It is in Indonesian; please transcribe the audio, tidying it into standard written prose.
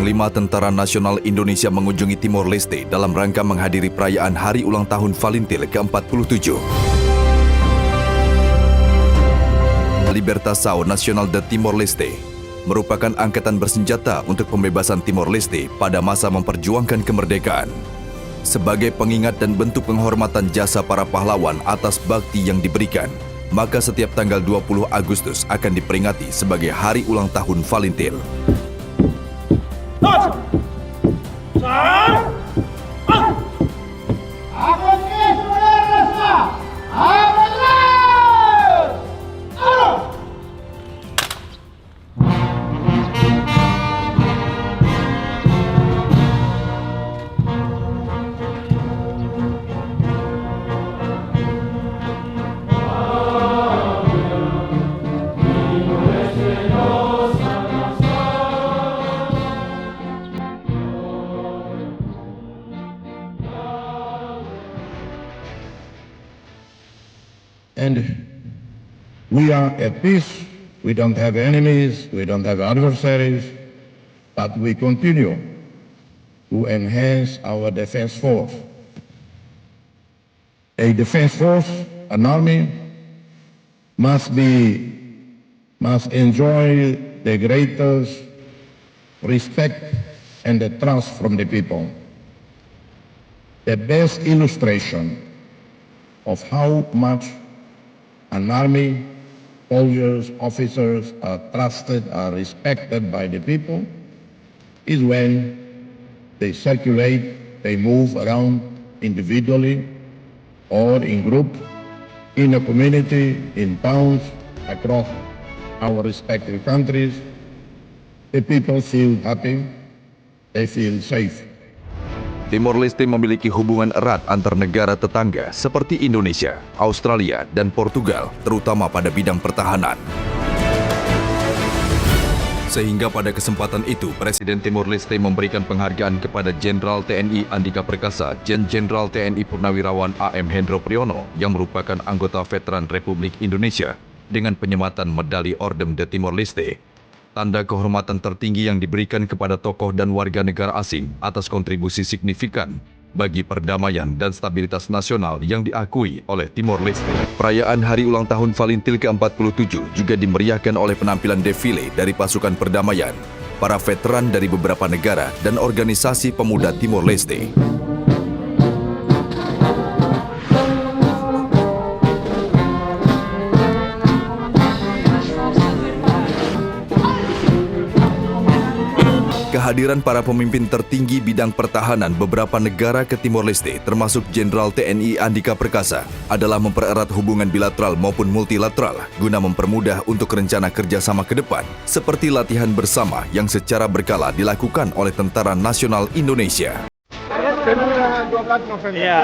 Panglima Tentara Nasional Indonesia mengunjungi Timor Leste dalam rangka menghadiri perayaan Hari Ulang Tahun Valintil ke-47. Libertação Nacional de Timor Leste merupakan angkatan bersenjata untuk pembebasan Timor Leste pada masa memperjuangkan kemerdekaan. Sebagai pengingat dan bentuk penghormatan jasa para pahlawan atas bakti yang diberikan, maka setiap tanggal 20 Agustus akan diperingati sebagai Hari Ulang Tahun Valintil. And we are at peace. We don't have enemies, we don't have adversaries, but we continue to enhance our defense force. A defense force, an army, must enjoy the greatest respect and the trust from the people. The best illustration of how much an army, soldiers, officers are trusted, are respected by the people is when they circulate, they move around individually or in groups, in a community, in towns, across our respective countries. The people feel happy, they feel safe. Timor Leste memiliki hubungan erat antar negara tetangga seperti Indonesia, Australia, dan Portugal, terutama pada bidang pertahanan. Sehingga pada kesempatan itu, Presiden Timor Leste memberikan penghargaan kepada Jenderal TNI Andika Perkasa dan Jenderal TNI Purnawirawan AM Hendro Priyono yang merupakan anggota veteran Republik Indonesia dengan penyematan Medali Ordem de Timor Leste. Tanda kehormatan tertinggi yang diberikan kepada tokoh dan warga negara asing atas kontribusi signifikan bagi perdamaian dan stabilitas nasional yang diakui oleh Timor Leste. Perayaan Hari Ulang Tahun Valintil ke-47 juga dimeriahkan oleh penampilan defile dari pasukan perdamaian, para veteran dari beberapa negara dan organisasi pemuda Timor Leste. Kehadiran para pemimpin tertinggi bidang pertahanan beberapa negara ke Timor Leste, termasuk Jenderal TNI Andika Perkasa, adalah mempererat hubungan bilateral maupun multilateral guna mempermudah untuk rencana kerjasama ke depan, seperti latihan bersama yang secara berkala dilakukan oleh Tentara Nasional Indonesia. Ya,